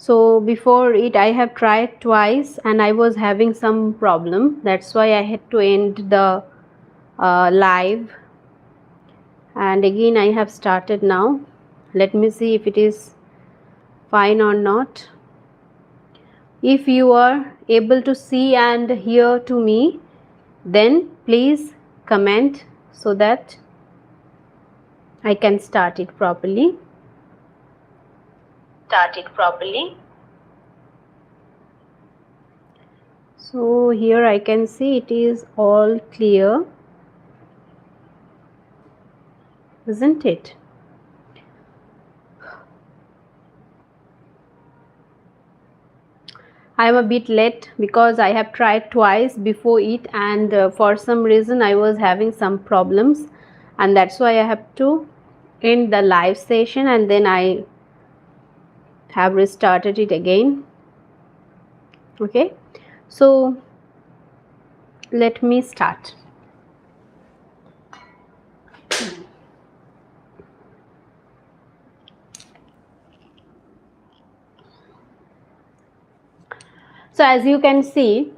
So before it I have tried twice and I was having some problem. That's why I had to end the live, and again I have started now. Let me see if it is fine or not. If you are able to see and hear to me, then please comment so that I can start it properly. So here I can see it is all clear, isn't it? I am a bit late because I have tried twice before it, and for some reason I was having some problems, and that's why I have to end the live session and then I have restarted it again. Okay, so let me start. So as you can see,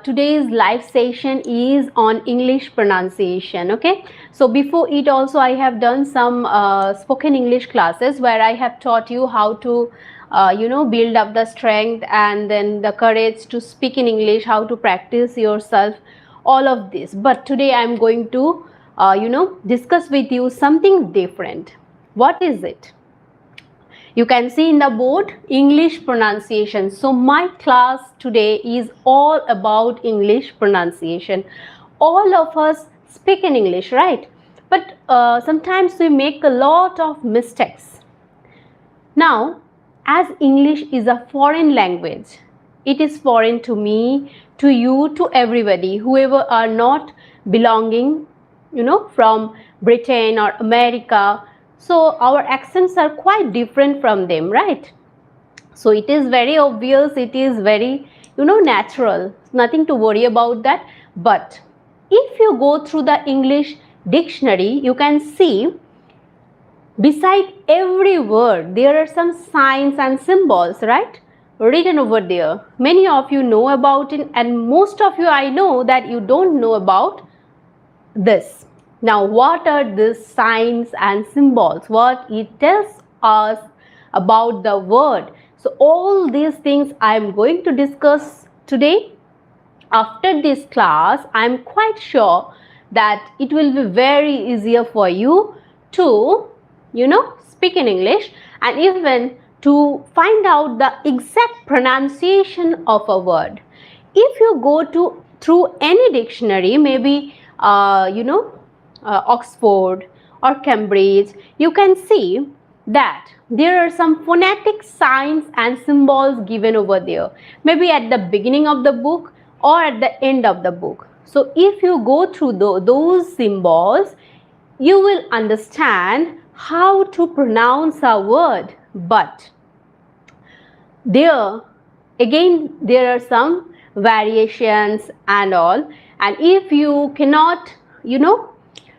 today's live session is on English pronunciation. Okay, so before it also I have done some spoken English classes where I have taught you how to build up the strength and then the courage to speak in English, how to practice yourself, all of this. But today I am going to discuss with you something different. What is it? You can see in the board English pronunciation. So my class today is all about English pronunciation. All of us speak in English, right? But sometimes we make a lot of mistakes. Now, as English is a foreign language, it is foreign to me, to you, to everybody, whoever are not belonging, from Britain or America. So our accents are quite different from them, right? So it is very obvious, it is very, natural. Nothing to worry about that. But if you go through the English dictionary, you can see beside every word there are some signs and symbols, right, written over there. Many of you know about it, and most of you I know that you don't know about this. Now what are these signs and symbols? What it tells us about the word? So all these things I am going to discuss today. After this class, I am quite sure that it will be very easier for you to speak in English, and even to find out the exact pronunciation of a word. If you go to through any dictionary, maybe Oxford or Cambridge, you can see that there are some phonetic signs and symbols given over there, maybe at the beginning of the book or at the end of the book. So if you go through those symbols, you will understand how to pronounce a word. But there again there are some variations and all, and if you cannot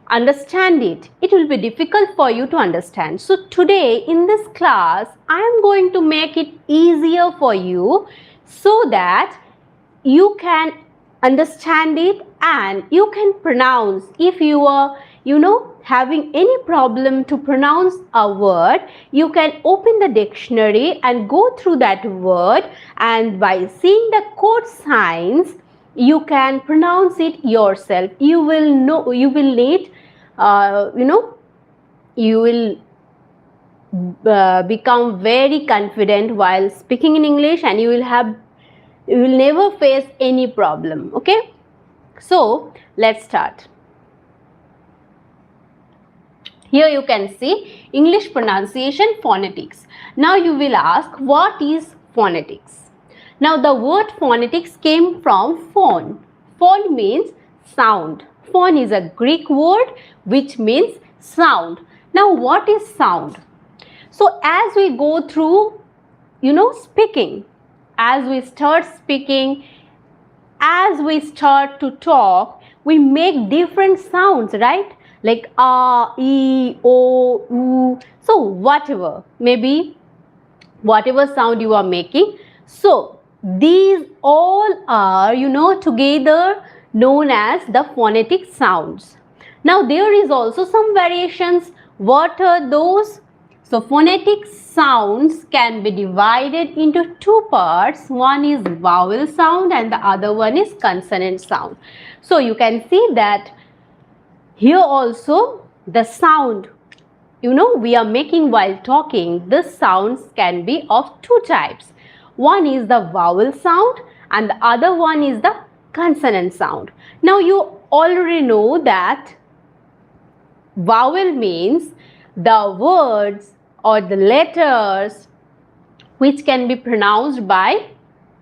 understand it, it will be difficult for you to understand. So today in this class I am going to make it easier for you so that you can understand it and you can pronounce. If you are having any problem to pronounce a word, you can open the dictionary and go through that word, and by seeing the code signs you can pronounce it yourself. You will know, you will need you will become very confident while speaking in English, and you will never face any problem. Okay, so let's start. Here you can see English pronunciation phonetics. Now you will ask, what is phonetics? Now the word phonetics came from phone. Phone means sound. Phone is a Greek word which means sound. Now what is sound? So as we go through speaking, as we start speaking, as we start to talk, we make different sounds, right? Like a, e, o, u. So whatever, maybe whatever sound you are making. So these all are, together known as the phonetic sounds. Now there is also some variations. What are those? So phonetic sounds can be divided into two parts. One is vowel sound and the other one is consonant sound. So you can see that here also the sound we are making while talking, the sounds can be of two types. One is the vowel sound and the other one is the consonant sound. Now you already know that vowel means the words or the letters which can be pronounced by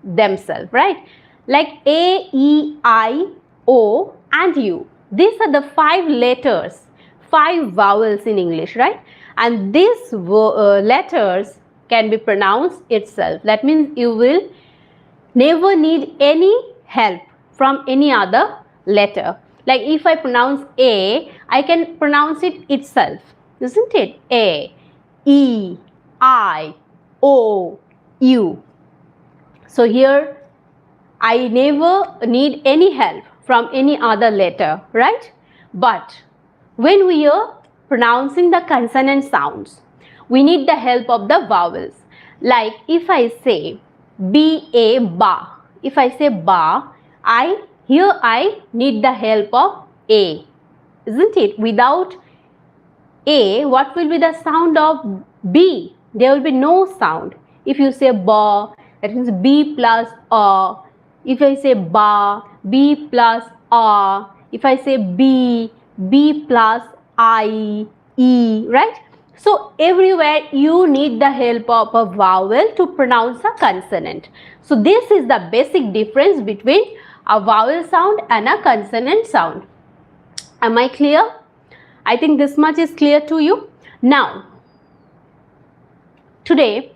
themselves, right? Like A, E, I, O and U. These are the 5 letters, 5 vowels in English, right? And these letters can be pronounced itself. That means you will never need any help from any other letter. Like if I pronounce A, I can pronounce it itself, isn't it? A, E, I, O, U. So here I never need any help from any other letter, right? But when we are pronouncing the consonant sounds, we need the help of the vowels. Like if I say B-A, ba. If I say ba, here I need the help of A, isn't it? Without A, what will be the sound of B? There will be no sound. If you say ba, that means B plus A. If I say ba, B plus A. If I say B, B plus I, E, right? So everywhere you need the help of a vowel to pronounce a consonant. So this is the basic difference between a vowel sound and a consonant sound. Am I clear? I think this much is clear to you. Now, today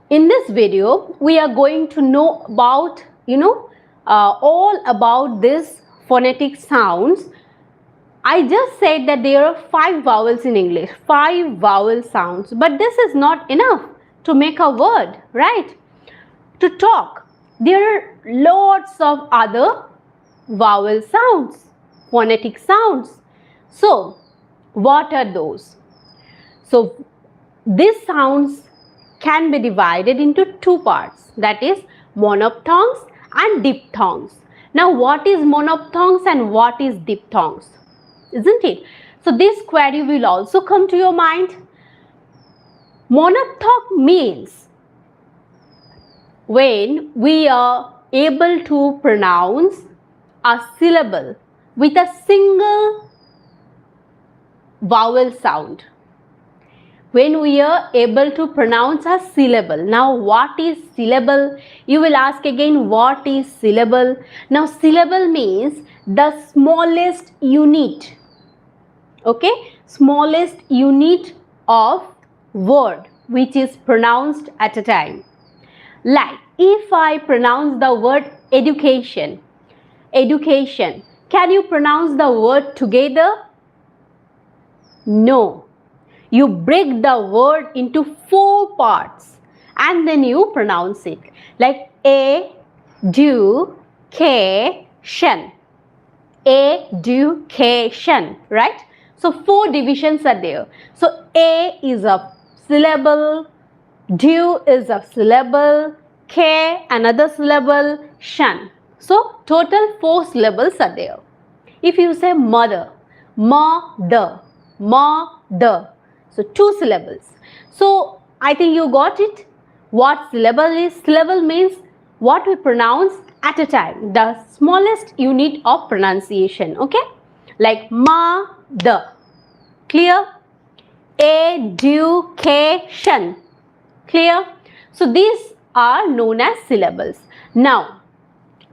in this video, we are going to know about, all about this phonetic sounds. I just said that there are 5 vowels in English, 5 vowel sounds, but this is not enough to make a word, right? To talk, there are lots of other vowel sounds, phonetic sounds. So, what are those? So, these sounds can be divided into 2 parts, that is monophthongs and diphthongs. Now, what is monophthongs and what is diphthongs? Isn't it? So, this query will also come to your mind. Monophthong means when we are able to pronounce a syllable with a single vowel sound. When we are able to pronounce a syllable. Now what is syllable? You will ask again, what is syllable? Now syllable means the smallest unit. Okay, smallest unit of word which is pronounced at a time. Like if I pronounce the word education, education, can you pronounce the word together? No. You break the word into 4 parts and then you pronounce it. Like education. Education, right? So 4 divisions are there. So A is a syllable, du is a syllable, k another syllable, shan. So total 4 syllables are there. If you say mother, mother, mother. So 2 syllables. So I think you got it. What syllable is? Syllable means what we pronounce at a time. The smallest unit of pronunciation. Okay. Like ma, the. Clear? Education. Clear? So these are known as syllables. Now,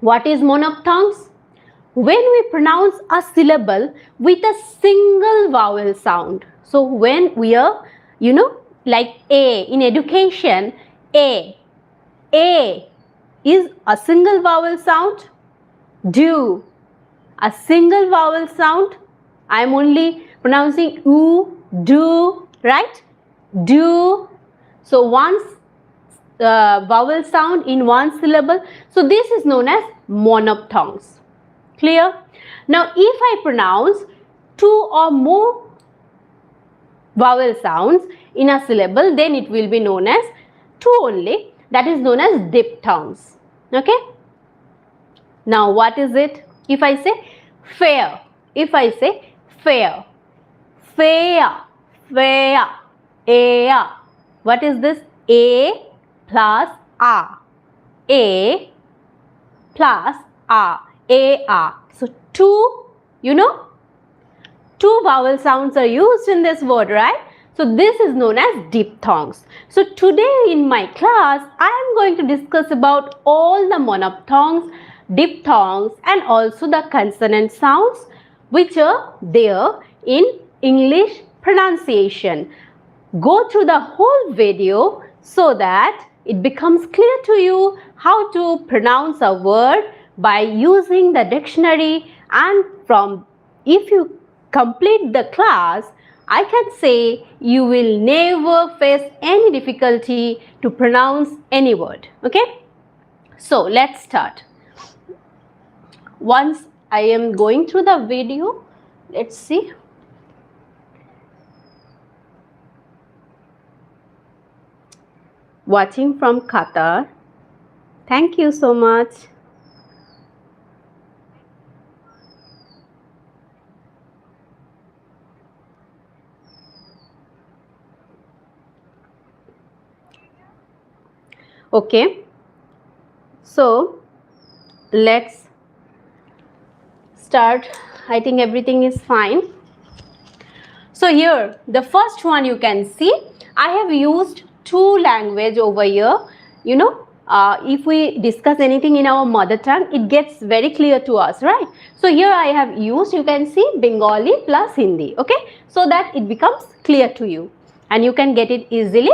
what is monophthongs? When we pronounce a syllable with a single vowel sound. So when we are, like A in education, A is a single vowel sound. Do, a single vowel sound. I am only pronouncing do, right? Do. So one vowel sound in one syllable. So this is known as monophthongs. Clear? Now if I pronounce two or more vowel sounds in a syllable, then it will be known as two only. That is known as diphthongs. Okay? Now what is it? If I say fair, if I say fair, fair, fair, air. What is this? A plus a. A plus a. A. So two, two vowel sounds are used in this word, right? So this is known as diphthongs. So today in my class, I am going to discuss about all the monophthongs, diphthongs and also the consonant sounds which are there in English pronunciation. Go through the whole video so that it becomes clear to you how to pronounce a word by using the dictionary, and if you complete the class, I can say you will never face any difficulty to pronounce any word. Okay? So let's start. Once I am going through the video, let's see. Watching from Qatar. Thank you so much. Okay, so let's start. I think everything is fine. So here the first one you can see, I have used two language over here. If we discuss anything in our mother tongue, it gets very clear to us, right? So here I have used, you can see, Bengali plus Hindi, okay, so that it becomes clear to you and you can get it easily.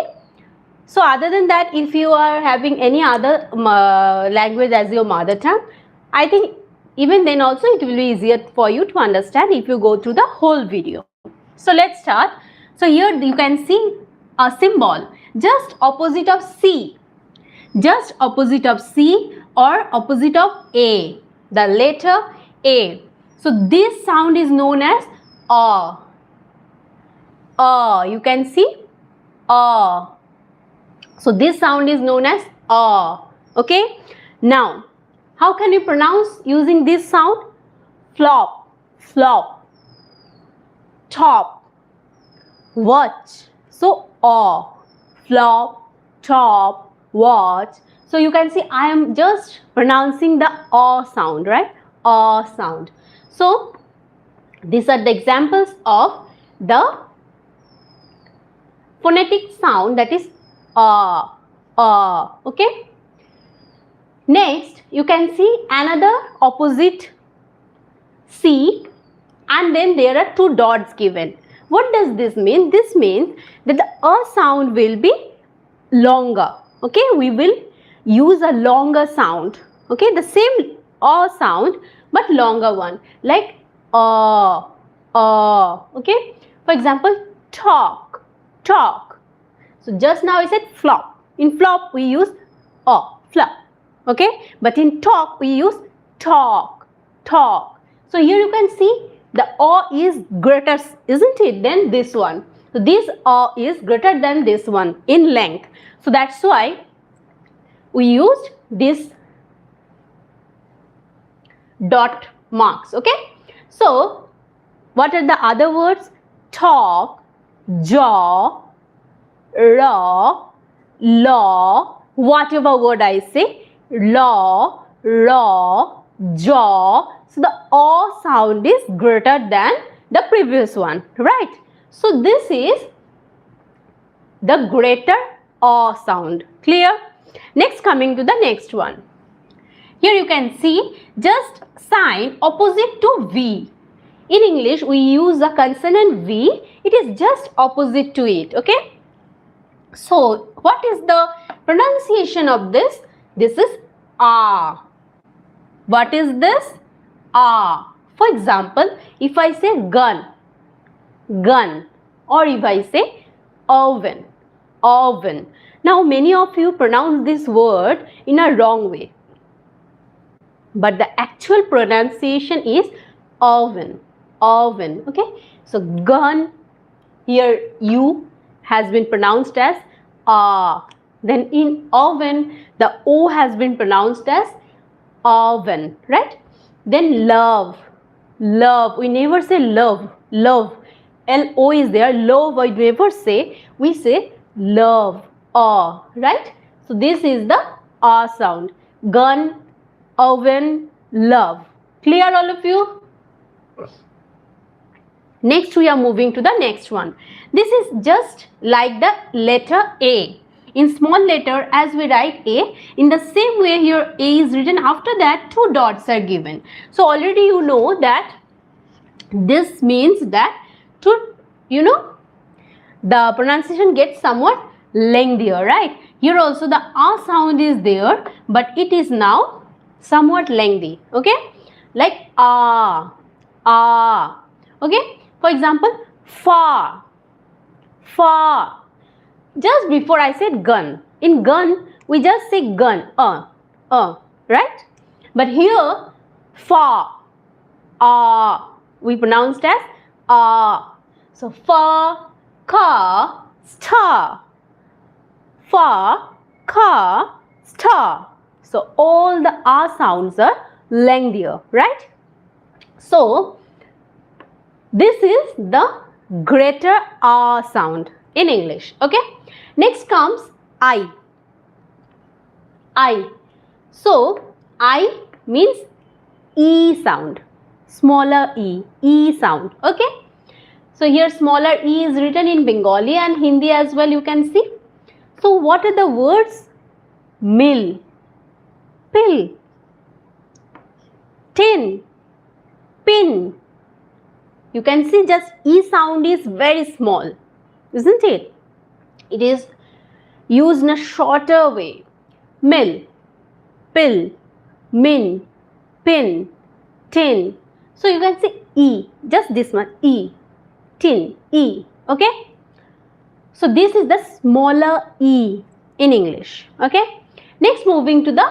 So other than that, if you are having any other language as your mother tongue, I think even then also it will be easier for you to understand if you go through the whole video. So let's start. So here you can see a symbol just opposite of C, just opposite of C or opposite of A, the letter A. So this sound is known as A. A, you can see A. So this sound is known as A. Okay. Now, how can you pronounce using this sound? Flop, flop, top, watch. So A, flop, top, watch. So you can see I am just pronouncing the A sound, right? A sound. So these are the examples of the phonetic sound, that is okay. Next you can see another opposite C, and then there are two dots given. What does this mean? This means that the A sound will be longer. Okay, we will use a longer sound. Okay, the same A sound but longer one, like okay. For example, talk, talk. So just now I said flop. In flop we use flop. Okay, but in talk we use talk, talk. So here you can see the O is greater, isn't it, than this one. So this O is greater than this one in length. So that's why we used this dot marks. Okay. So what are the other words? Talk, jaw, raw, law, whatever word I say, law, raw, jaw. So the O sound is greater than the previous one, right? So this is the greater O sound. Clear? Next, coming to the next one. Here you can see just sign opposite to V. In English we use the consonant V. It is just opposite to it. Okay. So what is the pronunciation of this? This is A. What is this? A. For example, if I say gun, gun, or if I say oven, oven. Now many of you pronounce this word in a wrong way, but the actual pronunciation is oven, oven. Okay, so gun, here U has been pronounced as ah. Then in oven, the O has been pronounced as oven, right? Then love, love. We never say love, love. L-O is there. Love we never say. We say love, ah, right? So this is the ah sound. Gun, oven, love. Clear all of you? Next we are moving to the next one. This is just like the letter A. In small letter, as we write A, in the same way here A is written, after that two dots are given. So already you know that this means that to, the pronunciation gets somewhat lengthier, right? Here also the A sound is there, but it is now somewhat lengthy, okay? Like ah, ah, okay? For example, far, far. Just before I said gun. In gun, we just say gun, right? But here, far, we pronounced as so far, car, star. Far, car, star. So all the sounds are lengthier, right? So this is the greater R sound in English. Okay. Next comes I. I. So I means E sound. Smaller E. E sound. Okay. So here smaller E is written in Bengali and Hindi as well, you can see. So what are the words? Mill, pill, tin, pin. You can see just E sound is very small, isn't it? It is used in a shorter way. Mill, pill, min, pin, tin. So you can see E, just this one, E, tin, E, okay? So this is the smaller E in English, okay? Next moving to the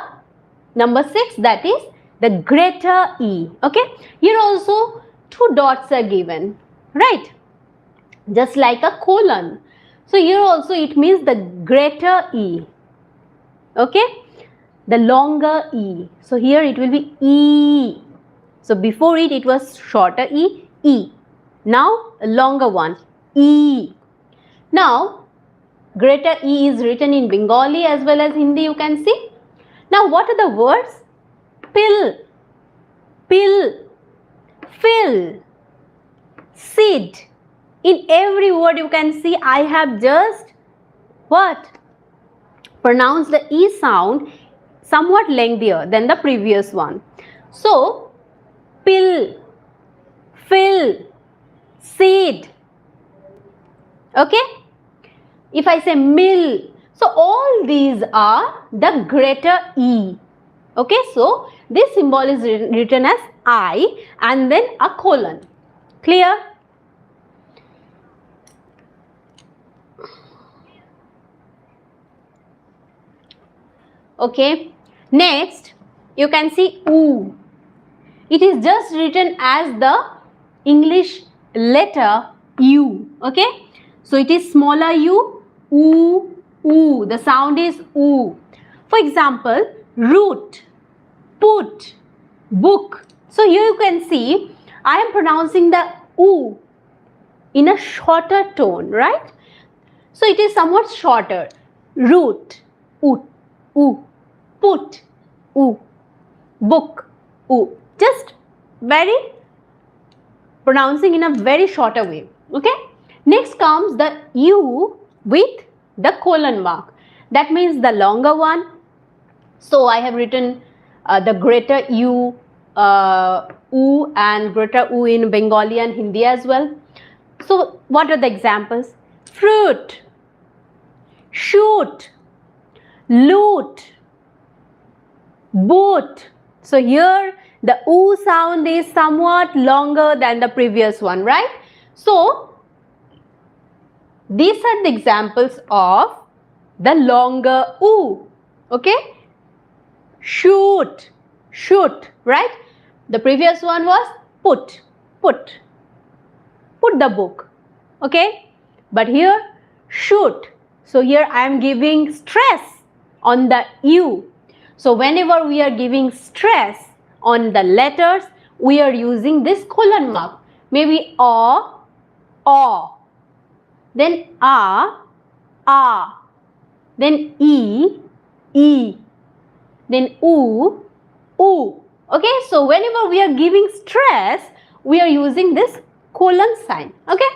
number 6, that is the greater E, okay? Here also two dots are given, right? Just like a colon. So here also it means the greater E, okay? The longer E. So here it will be E. So before it was shorter E, E. Now a longer one, E. Now greater E is written in Bengali as well as Hindi, you can see. Now what are the words? Pill, pill, fill, seed. In every word you can see I have just what? Pronounced the E sound somewhat lengthier than the previous one. So pill, fill, seed. Okay? If I say mill, so all these are the greater E. Okay, so this symbol is written as I and then a colon. Clear? Okay, next you can see U. It is just written as the English letter U. Okay, so it is smaller U, U, U. The sound is U. For example, root, put, book. So here you can see I am pronouncing the U in a shorter tone, right? So it is somewhat shorter. Root, U, U. Put, U, book, U. Just very pronouncing in a very shorter way. Okay. Next comes the U with the colon mark. That means the longer one. So I have written the greater U, U and greater U in Bengali and Hindi as well. So what are the examples? Fruit, shoot, loot, boot. So here the U sound is somewhat longer than the previous one, right? So these are the examples of the longer oo. Okay, shoot, shoot, right? The previous one was put, put the book. Okay, but here shoot. So here I am giving stress on the u. So whenever we are giving stress on the letters, we are using this colon mark. Maybe a, then a, then e, then oo. Okay, so whenever we are giving stress, we are using this colon sign. Okay,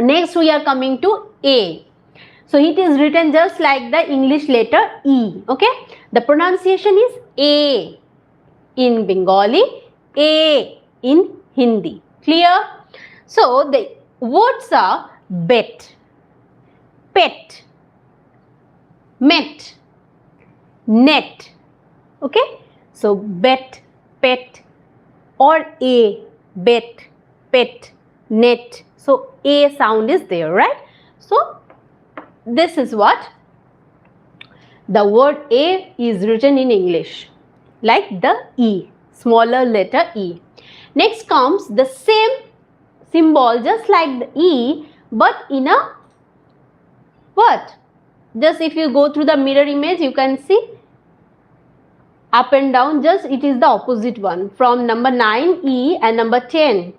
next we are coming to a. So it is written just like the English letter E. Okay, the pronunciation is A in Bengali, A in Hindi. Clear? So the words are bet, pet, met, net. Okay, so bet, pet, or a, bet, pet, net. So a sound is there, right? So this is what the word a is written in English, like the E, smaller letter E. Next comes the same symbol just like the E, but in a what? Just if you go through the mirror image, you can see up and down, just it is the opposite one from number 9 E and number 10.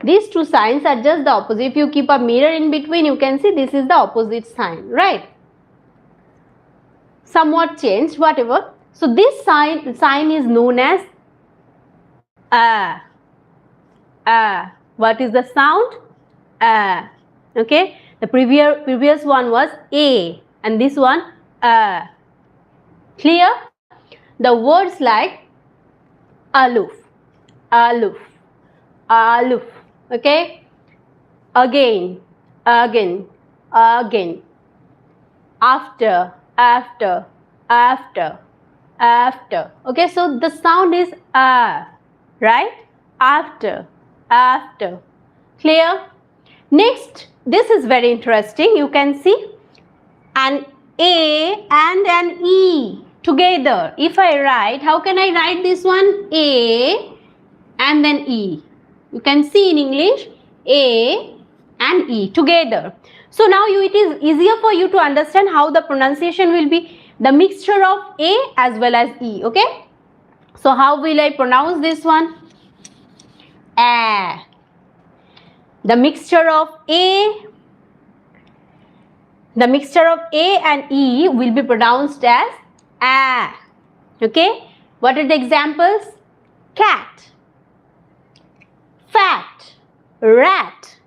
These two signs are just the opposite. If you keep a mirror in between, you can see this is the opposite sign, right? Somewhat changed, whatever. So this sign is known as a. What is the sound? A. Okay. The previous one was a, and this one a. Clear? The words like aloof, aloof, aloof. Okay, again, again, again, after, after, after, after. Okay, so the sound is right? After, after. Clear? Next, this is very interesting. You can see an A and an E together. If I write, how can I write this one? A and then E. You can see in English A and E together. So now it is easier for you to understand how the pronunciation will be, the mixture of A as well as E. Okay. So how will I pronounce this one? A. The mixture of A and E will be pronounced as A. Okay. What are the examples? Cat, fat, rat,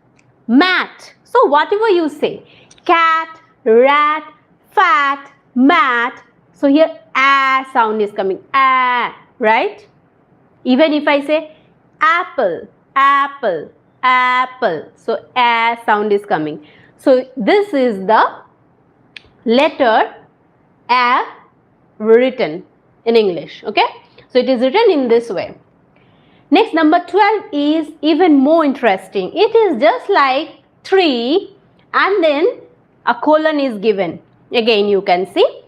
mat. So whatever you say, cat, rat, fat, mat. So here A sound is coming. A, right? Even if I say apple, apple, apple. So A sound is coming. So this is the letter A written in English. Okay. So it is written in this way. Next, number 12 is even more interesting. It is just like 3 and then a colon is given. Again, you can see.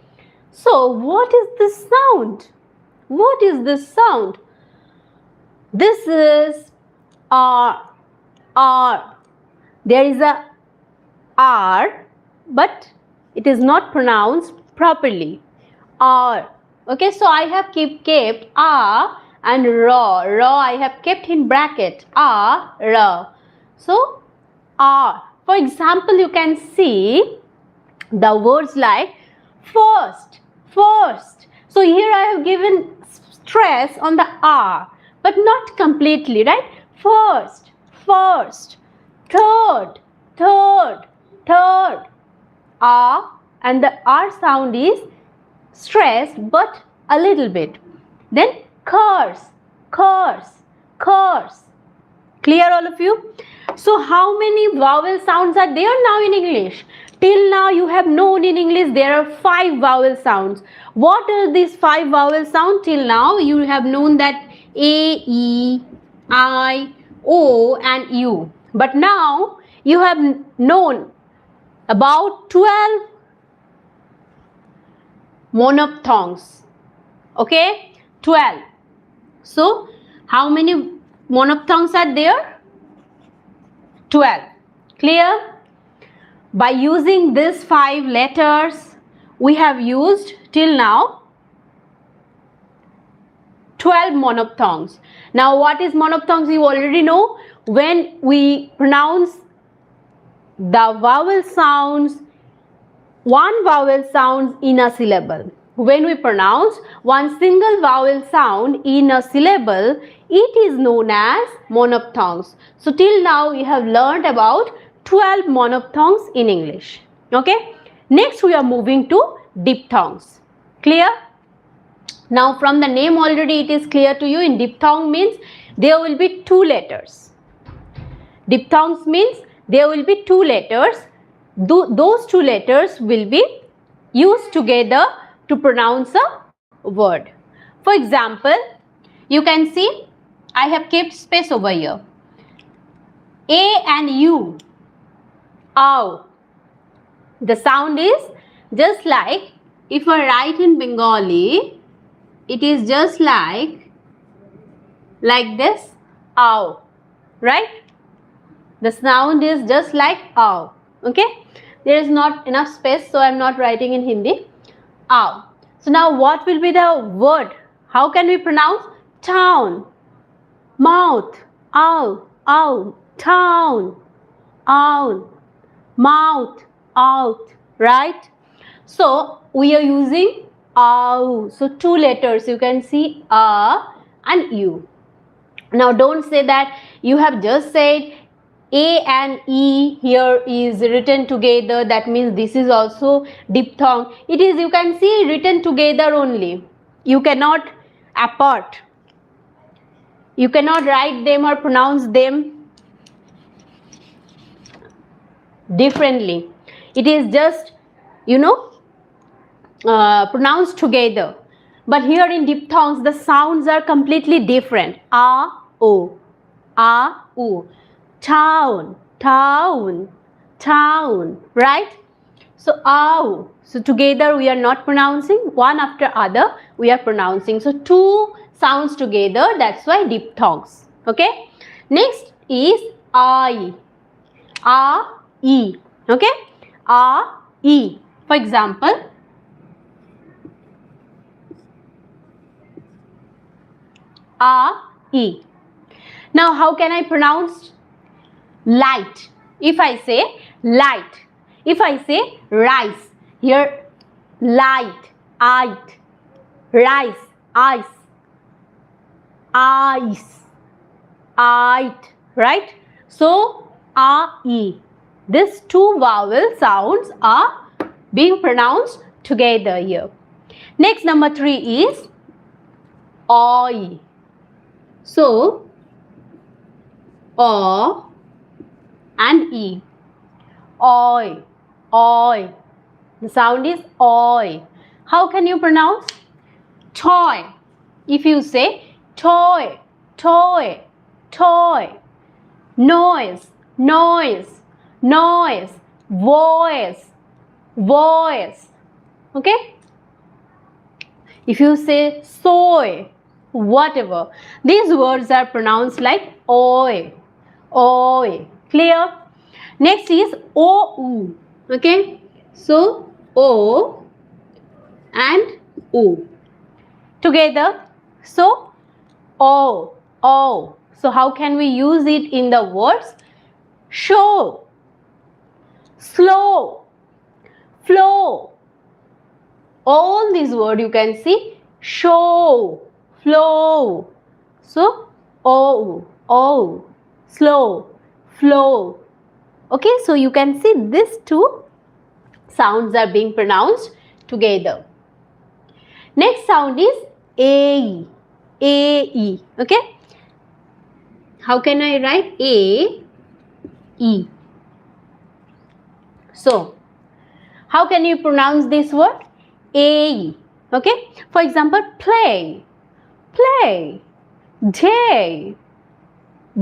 So what is this sound? What is this sound? This is R. R. There is a R, but it is not pronounced properly. R. Okay, so I have kept R and raw. Raw I have kept in bracket. R, raw. So R. For example, you can see the words like first, first. So here I have given stress on the R, but not completely, right? First, first, third, third, third. R, and the R sound is stressed but a little bit. Then curse, curse, curse. Clear all of you? So how many vowel sounds are there now in English? Till now you have known in English there are 5 vowel sounds. What are these 5 vowel sounds? Till now you have known that A, E, I, O and U. But now you have known about 12 monophthongs. Okay, 12. So how many monophthongs are there? 12. Clear? By using these 5 letters, we have used till now 12 monophthongs. Now what is monophthongs? You already know. When we pronounce the vowel sounds, one vowel sounds in a syllable. When we pronounce one single vowel sound in a syllable, it is known as monophthongs. So till now we have learned about 12 monophthongs in English. Okay. Next we are moving to diphthongs. Clear? Now from the name already it is clear to you. In diphthong means there will be 2 letters. Diphthongs means there will be 2 letters. Those 2 letters will be used together to pronounce a word. For example, you can see I have kept space over here. A and U. Ow. The sound is just like, if I write in Bengali, it is just like this. Ow. Right? The sound is just like ow. Okay. There is not enough space, so I am not writing in Hindi. Ow. So now what will be the word? How can we pronounce? Town. Mouth. Ow. Ow. Town. Ow. Mouth. Out. Right? So we are using ow. So 2 letters. You can see a and u. Now don't say that you have just said A and E here is written together. That means this is also diphthong. It is, you can see, written together only. You cannot apart. You cannot write them or pronounce them differently. It is just, pronounced together. But here in diphthongs, the sounds are completely different. A, O, A, U. Town, town, town, right? So ow. So together we are not pronouncing, one after other we are pronouncing. So 2 sounds together, that's why diphthongs. Okay. Next is I. A, E. Okay. A, E. For example, A, E. Now how can I pronounce light? If I say light, if I say rice, here light, it, rice, ice, ice, it, right? So E. These 2 vowel sounds are being pronounced together here. Next, number 3 is oi. So O and E. Oi, oi. The sound is oi. How can you pronounce? Toy. If you say toy, toy, toy. Noise, noise, noise. Voice, voice. Okay? If you say soy, whatever, these words are pronounced like oi, oi. Clear? Next is O-U. Okay? So, O and U together. So, O, O. So, how can we use it in the words? Show, slow, flow. All these words you can see show, flow. So, O, O, slow, flow. Okay, so you can see these 2 sounds are being pronounced together. Next sound is A, A-E. Okay, how can I write A-E? So, how can you pronounce this word? A-E. Okay, for example, play, play, day,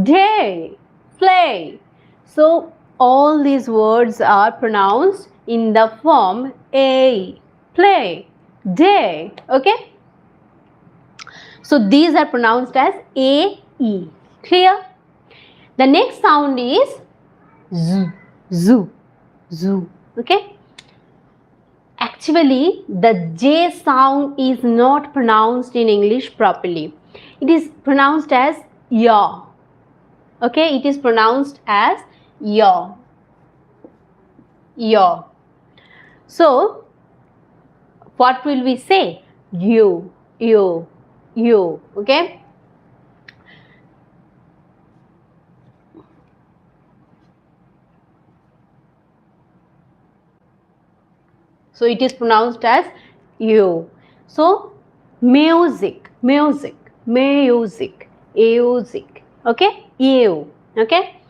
day, play. So all these words are pronounced in the form a, play, day. Okay, so these are pronounced as a, e. Clear? The next sound is z, zoo, zoo. Okay, actually the j sound is not pronounced in English properly. It is pronounced as ya. Okay, it is pronounced as ya, ya. So what will we say? You, you, you. Okay, so it is pronounced as you. So music, music, music, music. Okay, you. Okay,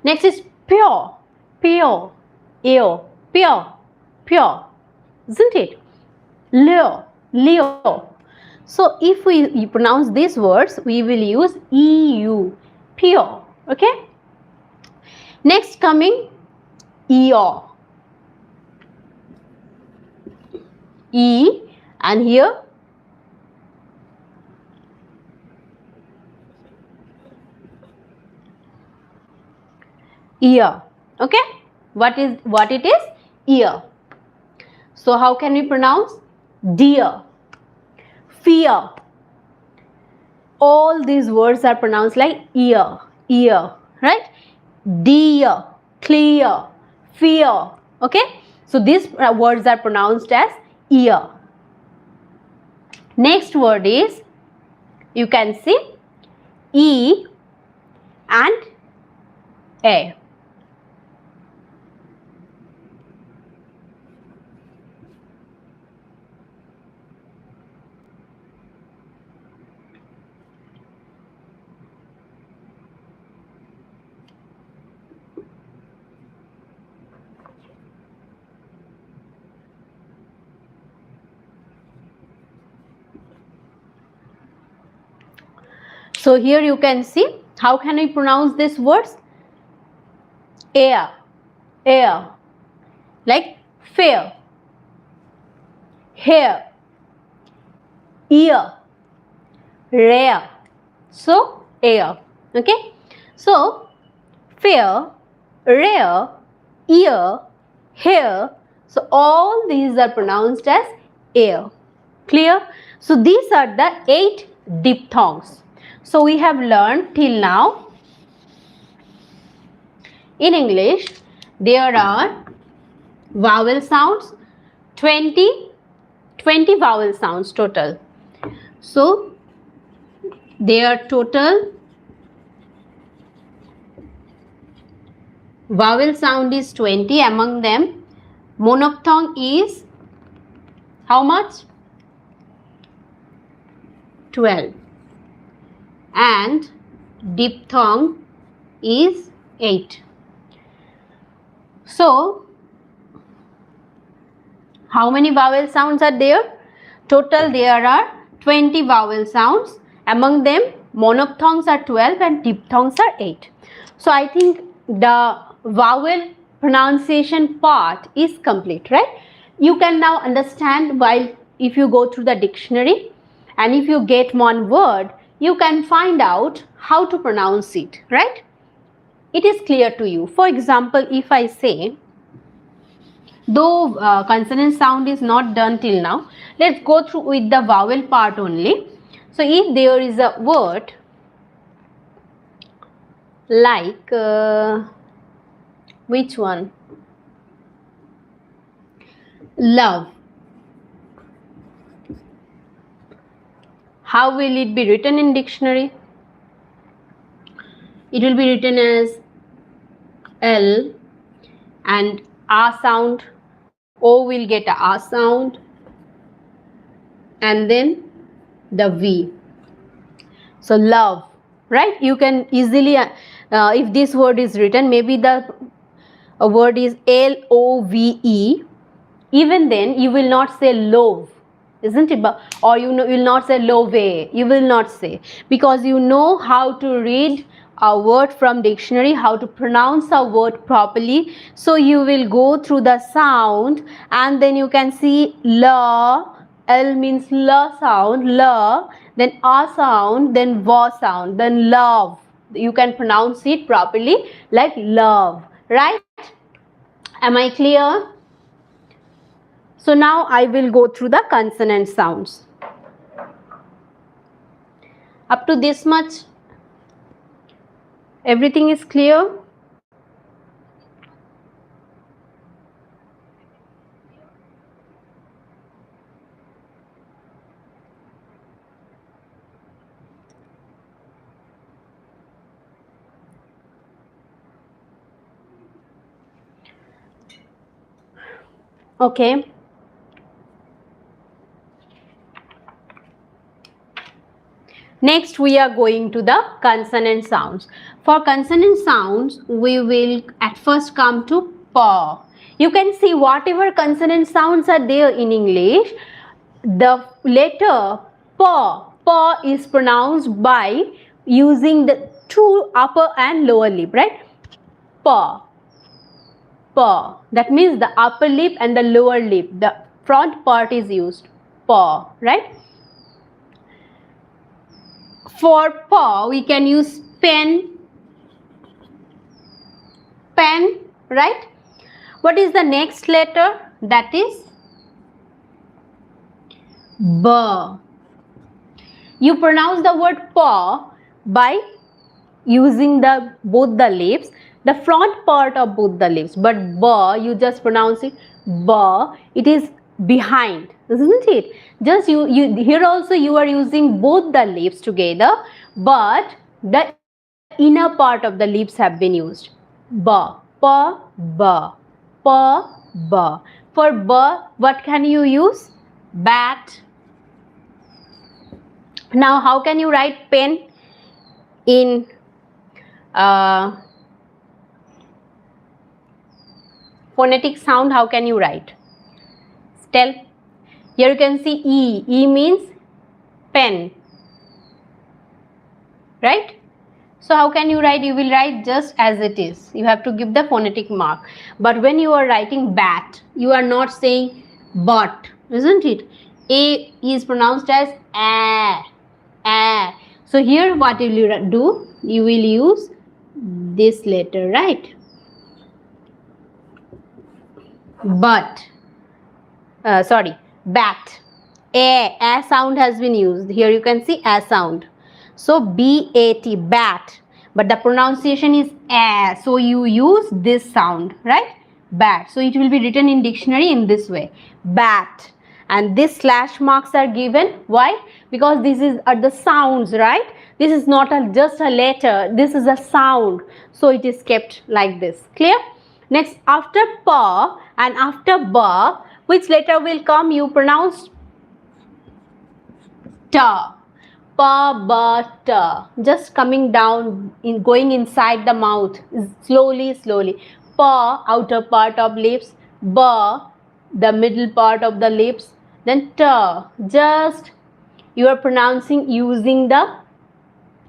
next is pure, pure, pure, pure, pure, isn't it? Leo, Leo. So if we pronounce these words, we will use EU, pure. Okay. Next coming ear, E, and here ear. Okay. What it is? Ear. So how can we pronounce? Deer, fear. All these words are pronounced like ear, ear, right? Deer, clear, fear. Okay, so these words are pronounced as ear. Next word is, you can see E and A. So here you can see, how can we pronounce these words? Air, air, like fair, hair, ear, rare. So air. Okay, so fair, rare, ear, hair. So all these are pronounced as air. Clear? So these are the 8 diphthongs. So we have learned till now. In English, there are vowel sounds, 20 vowel sounds total. So their total vowel sound is 20. Among them, monophthong is how much? 12. And diphthong is 8. So how many vowel sounds are there? Total there are 20 vowel sounds. Among them, monophthongs are 12 and diphthongs are 8. So I think the vowel pronunciation part is complete, right? You can now understand, while if you go through the dictionary and if you get one word, you can find out how to pronounce it, right? It is clear to you. For example, if I say, though consonant sound is not done till now, let's go through with the vowel part only. So if there is a word like which one? Love. How will it be written in dictionary? It will be written as L and A sound. O will get a A sound and then the V. So love, right? You can easily, if this word is written, maybe the word is Love. Even then, you will not say love, isn't it? Or you will not say love. You will not say, because you know how to read a word from dictionary, how to pronounce a word properly. So you will go through the sound and then you can see la, L means la sound, la, then a sound, then va sound, then love. You can pronounce it properly like love, right? Am I clear? So now I will go through the consonant sounds. Up to this much, everything is clear? Okay. Next we are going to the consonant sounds. For consonant sounds, we will at first come to pa. You can see whatever consonant sounds are there in English, the letter pa is pronounced by using the two upper and lower lip, right? Pa. That means the upper lip and the lower lip, the front part is used. Pa, right? For paw, we can use pen, right? What is the next letter? That is b. You pronounce the word paw by using both the lips, the front part of both the lips, but b, you just pronounce it b. It is behind, isn't it? Just you here also you are using both the lips together, but the inner part of the lips have been used. Ba, pa, ba, pa, ba. For ba, what can you use? Bat. Now how can you write pen in phonetic sound? How can you write? Tell. Here you can see E. E means pen, right? So how can you write? You will write just as it is. You have to give the phonetic mark. But when you are writing bat, you are not saying but, isn't it? A is pronounced as a. A. So here what will you do? You will use this letter, right? But. Bat. A sound has been used. Here you can see a sound. So B-A-T, bat. But the pronunciation is a. So you use this sound, right? Bat. So it will be written in dictionary in this way. Bat. And this slash marks are given. Why? Because this is the sounds, right? This is not just a letter. This is a sound. So it is kept like this. Clear? Next, after pa and after ba, which letter will come? You pronounce ta. Pa, ba, ta. Just coming down, going inside the mouth, slowly. Pa, outer part of lips. Ba, the middle part of the lips. Then ta. Just you are pronouncing using the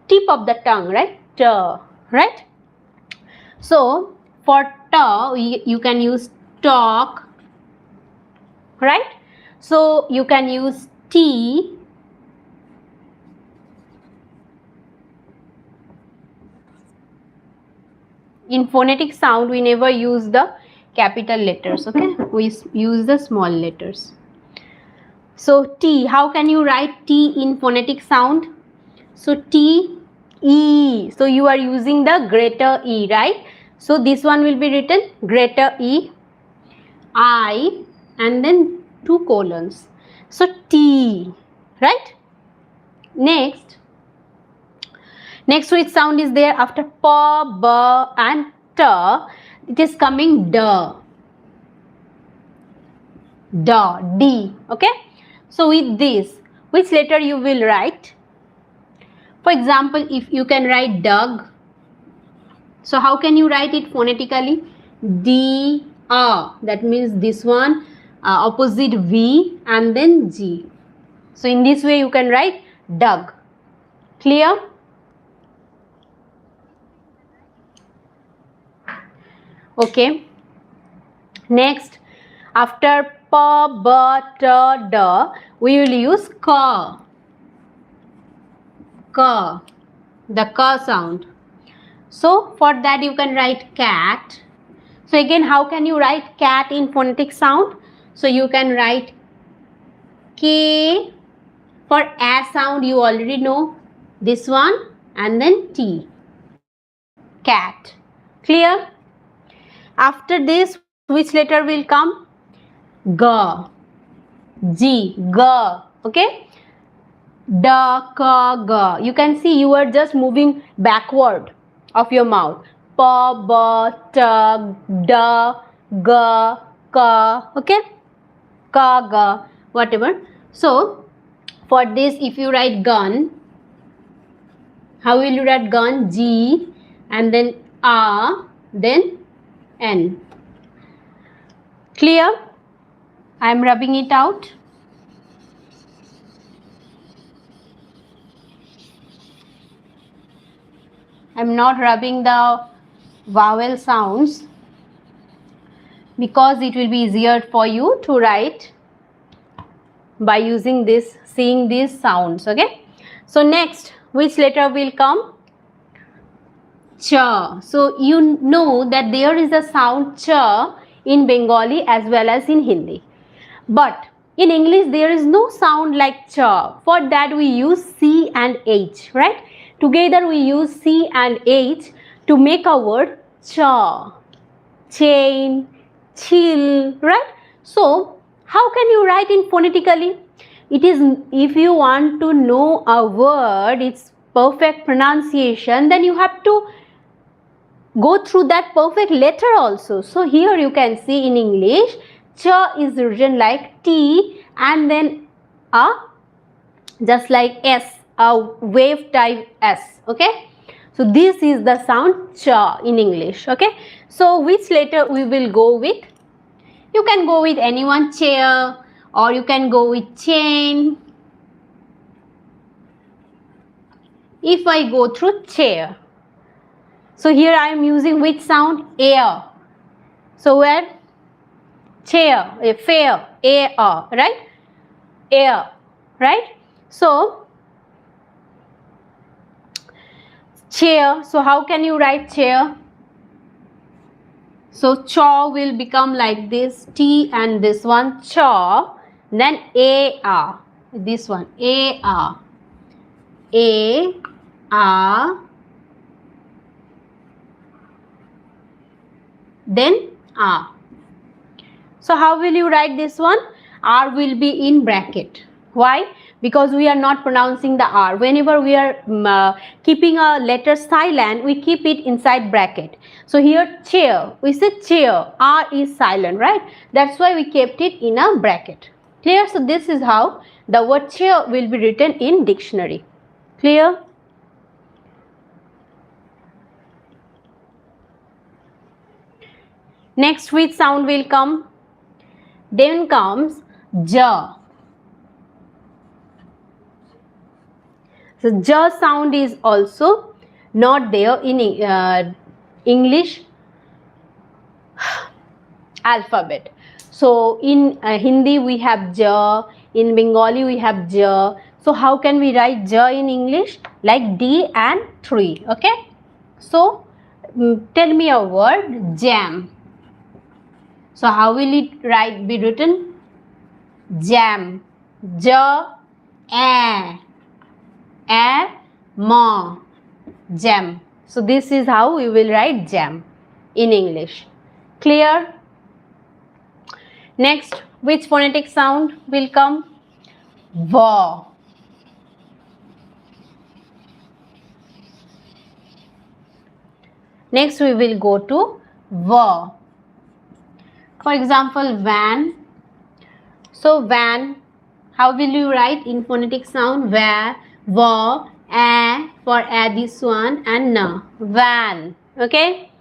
tip of the tongue, right? Ta, right? So for ta, you can use talk, right? So you can use T. In phonetic sound, we never use the capital letters, okay? We use the small letters. So T, how can you write T in phonetic sound? So T, E. So you are using the greater E, right? So this one will be written greater E, I, and then 2 colons. So T, right? Next which sound is there after pa, ba and ta? It is coming da. Da, D, okay? So with this, which letter you will write? For example, if you can write Doug, so how can you write it phonetically? D, A. That means this one opposite V and then G. So in this way you can write Doug. Clear? Okay. Next, after pa, ba, ta, da, we will use ka. Ka. The ka sound. So for that you can write cat. So again, how can you write cat in phonetic sound? So you can write K. For a sound you already know this one, and then T. Cat. Clear? After this, which letter will come? G. G. G. Okay? Da, ka, ga. You can see you are just moving backward of your mouth. Pa, ba, ta, da, ga, ka. Okay? Ka, ga, whatever. So, for this, if you write gun, how will you write gun? G, and then A, then N. Clear? I am rubbing it out. I am not rubbing the vowel sounds because it will be easier for you to write by using this, seeing these sounds. Okay. So next, which letter will come? Cha. So you know that there is a sound cha in Bengali as well as in Hindi. But in English there is no sound like cha. For that we use C and H, right? Together we use C and H to make a word cha. Chain, chill, right? So how can you write in phonetically? It is, if you want to know a word, its perfect pronunciation, then you have to go through that perfect letter also. So here you can see in English, cha is written like T and then a just like S, a wave type S. Okay. So this is the sound cha in English. Okay. So which letter we will go with? You can go with any one, chair, or you can go with chain. If I go through chair, so here I am using which sound? Air. So where? Chair, a fair, air, right? Air, right? So chair. So how can you write chair? So chaw will become like this, T and this one chaw, then A R. This one A R. A R. Then R. So how will you write this one? R will be in bracket. Why? Because we are not pronouncing the R. Whenever we are keeping a letter silent, we keep it inside bracket. So here chair, we say chair, R is silent, right? That's why we kept it in a bracket. Clear? So this is how the word chair will be written in dictionary. Clear? Next, which sound will come? Then comes ja. So ja sound is also not there in English alphabet. So in Hindi we have ja, in Bengali we have ja. So how can we write ja in English? Like D and 3. Okay. So tell me a word, jam. So how will it be written? Jam. Ja, ma, jam. So this is how we will write jam in English. Clear? Next, which phonetic sound will come? Va. Next we will go to va. For example, van. So van, how will you write in phonetic sound? Va, va, a for a, this one, and na. Van. Okay.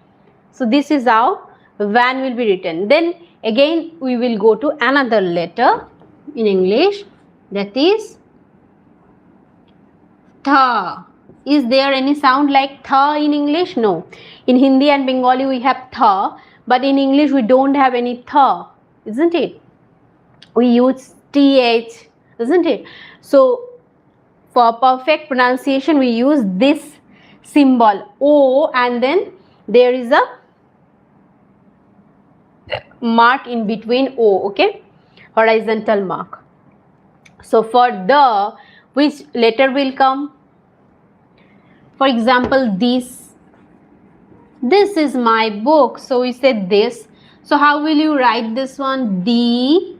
So this is how van will be written. Then again we will go to another letter in English, that is tha. Is there any sound like tha in English? No. In Hindi and Bengali we have tha, But in English we don't have any th, isn't it? We use th, isn't it? So for perfect pronunciation we use this symbol O, and then there is a mark in between O, okay, horizontal mark. So for the, which letter will come? For example, this is my book, so we said this. So how will you write this one? D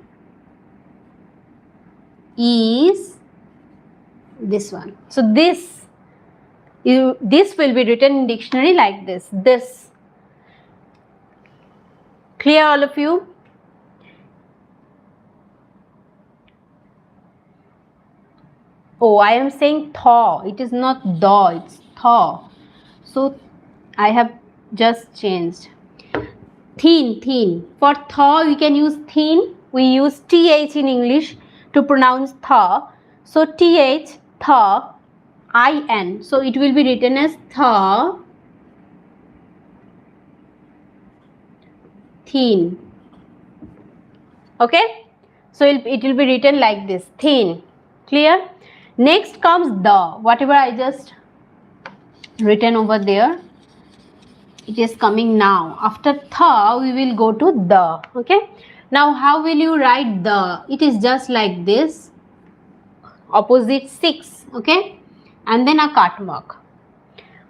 is this one. So this will be written in dictionary like this. This. Clear, all of you? Oh, I am saying thaw. It is not daw, it's thaw. So I have just changed. Thin, thin. For thaw we can use thin. We use th in English to pronounce thaw. So th, thaw, in. So it will be written as thaw, thin. Okay? So it will be written like this, thin. Clear? Next comes the. Whatever I just written over there, it is coming now. After tha we will go to the. Okay? Now how will you write the? It is just like this, opposite 6. Okay? And then a cut mark.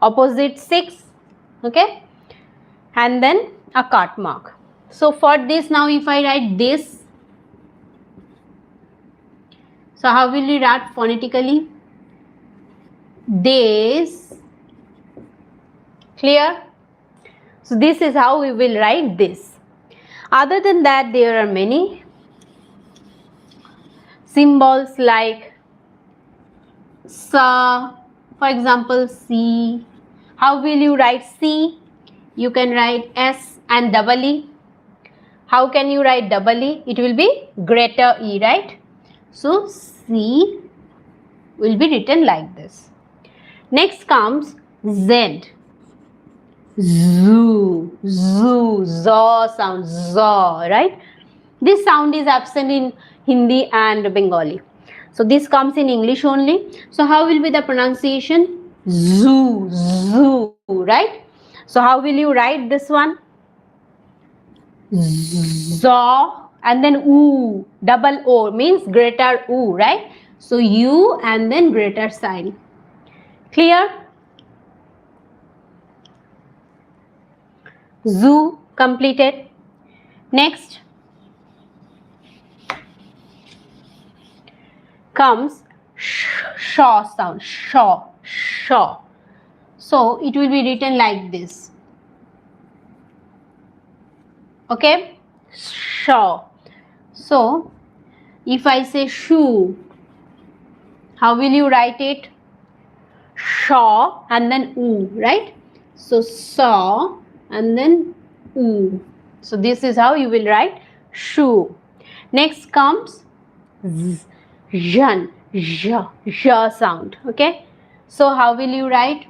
Opposite 6. Okay? And then a cut mark. So for this, now if I write this, so how will you write phonetically? This. Clear? So this is how we will write this. Other than that, there are many symbols like sa, for example, C. How will you write C? You can write S and double E. How can you write double E? It will be greater E, right? So C will be written like this. Next comes Z. Zoo, zoo, zaw sound, zaw, right? This sound is absent in Hindi and Bengali. So this comes in English only. So how will be the pronunciation? Zoo, zoo, right? So how will you write this one? Zaw and then oo, double O means greater oo, right? So U and then greater sign. Clear? Zoo completed. Next comes shaw sound, shaw, shaw. So it will be written like this. Okay, shaw. So if I say shoe, how will you write it? Shaw and then oo, right? So saw and then oo. So this is how you will write shoe. Next comes zhan, zh sound. Okay, so how will you write?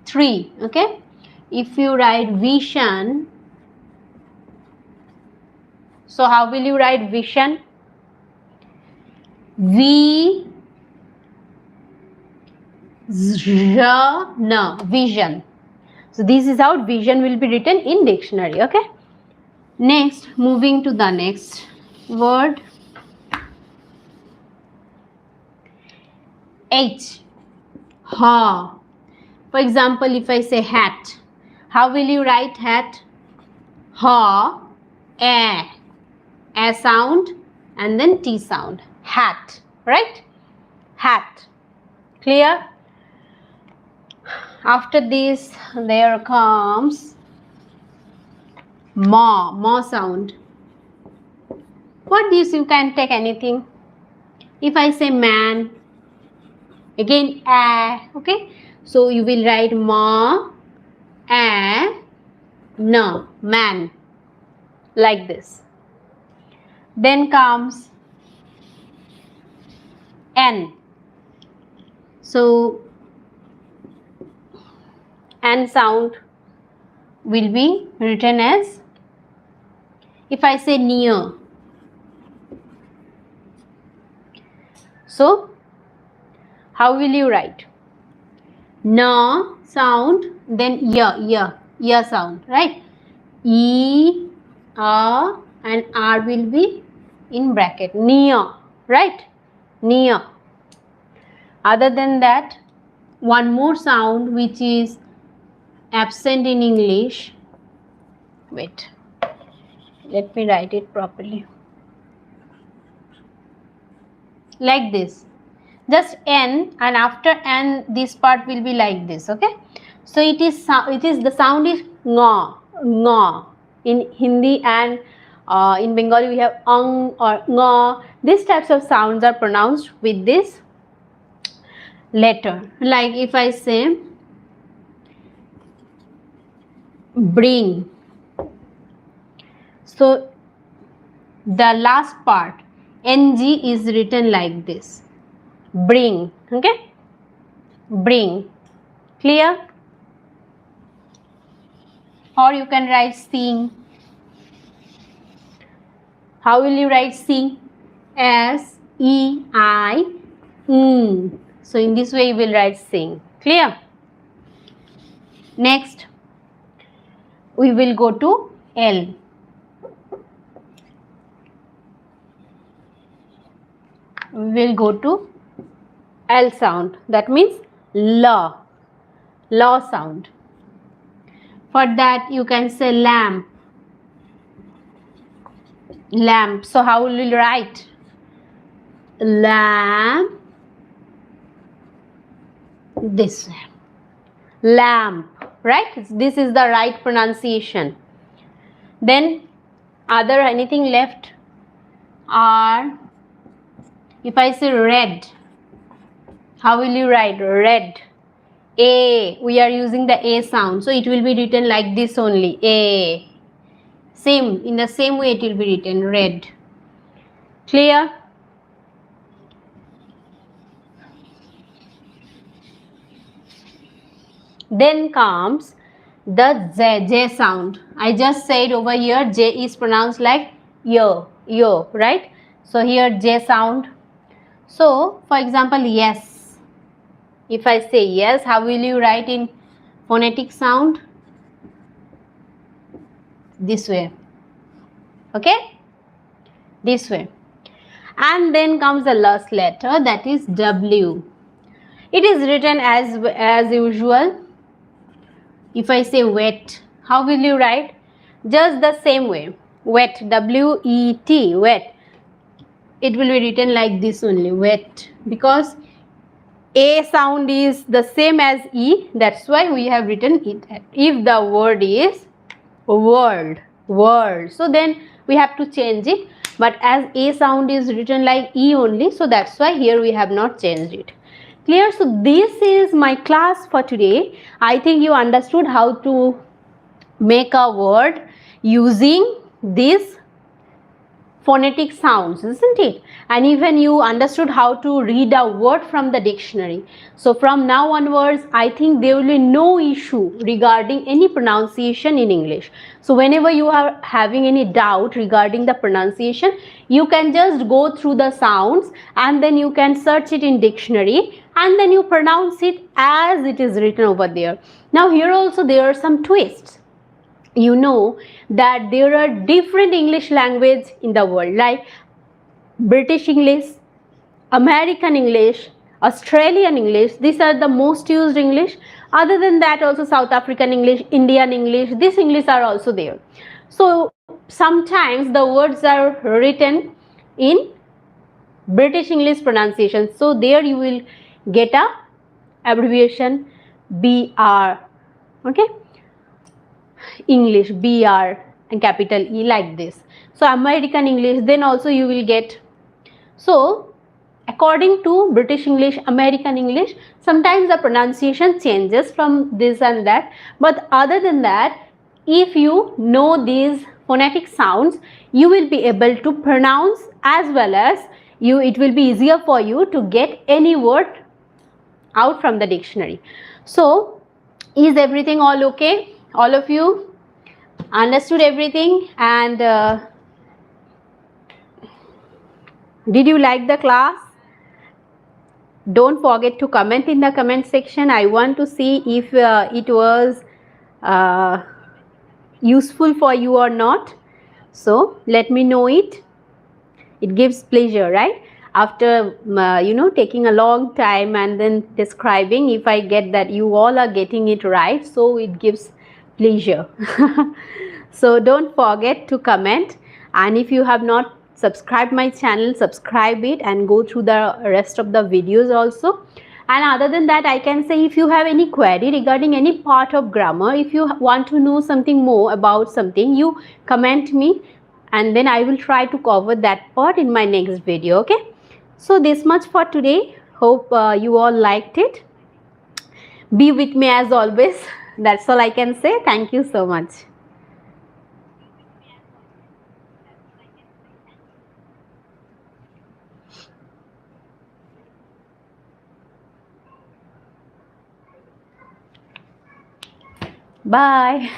3. Okay, if you write vision, so how will you write vision? V na, vision. So this is how vision will be written in dictionary. Okay, next, moving to the next word, H, ha. For example, if I say hat, how will you write hat? Ha, a sound and then T sound, hat, right? Hat. Clear? After this, there comes ma sound. For this, you can take anything. If I say man, again a, okay? So you will write ma, a, na, man, like this. Then comes N. So N sound. will be written as, if I say near, so how will you write? Na sound, then ya sound, right? E, a and R will be in bracket, near, right? Near. Other than that, one more sound which is absent in English. Wait, let me write it properly. Like this. Just N, and after N this part will be like this, okay? So it is the sound is nga, nga. In Hindi and in Bengali we have ang or nga. These types of sounds are pronounced with this letter. Like if I say bring, so the last part ng is written like this, bring, okay? Bring. Clear? Or you can write sing. How will you write sing? S E I N. So in this way you will write sing. Clear? Next we will go to L. We will go to L sound. That means la sound. For that you can say lamp. Lamp. So how will you write? Lamp. This way. Lamp. Right? This is the right pronunciation. Then other anything left are, if I say red, how will you write? Red. A. We are using the A sound. So it will be written like this only. A. Same. In the same way it will be written. Red. Clear? Then comes the J sound. I just said over here J is pronounced like yo, right? So here J sound. So for example, yes. If I say yes, how will you write in phonetic sound? This way. Okay? This way. And then comes the last letter, that is W. It is written as usual. If I say wet, how will you write? Just the same way. Wet, W-E-T, wet. It will be written like this only, wet. Because A sound is the same as E. That's why we have written it. If the word is world, so then we have to change it. But as A sound is written like E only, so that's why here we have not changed it. Clear? So this is my class for today. I think you understood how to make a word using these phonetic sounds, isn't it? And even you understood how to read a word from the dictionary. So from now onwards, I think there will be no issue regarding any pronunciation in English. So whenever you are having any doubt regarding the pronunciation, you can just go through the sounds and then you can search it in dictionary and then you pronounce it as it is written over there. Now here also there are some twists. You know that there are different English language in the world, like British English, American English, Australian English. These are the most used English. Other than that also South African English, Indian English, these English are also there. So sometimes the words are written in British English pronunciation. So there you will get a abbreviation BR. Okay. English, BR and capital E, like this. So American English, then also you will get. So according to British English, American English, sometimes the pronunciation changes from this and that. But other than that, if you know these phonetic sounds, you will be able to pronounce as well as it will be easier for you to get any word out from the dictionary. So is everything all okay? All of you? Understood everything? And did you like the class? Don't forget to comment in the comment section. I want to see if it was uh, useful for you or not. So let me know it. It gives pleasure, right? After taking a long time and then describing, if I get that you all are getting it right, so it gives pleasure. So don't forget to comment, and if you have not subscribed my channel, subscribe it and go through the rest of the videos also. And other than that, I can say, if you have any query regarding any part of grammar, if you want to know something more about something, you comment me, and then I will try to cover that part in my next video. Okay, so this much for today. Hope you all liked it. Be with me as always. That's all I can say. Thank you so much. Bye.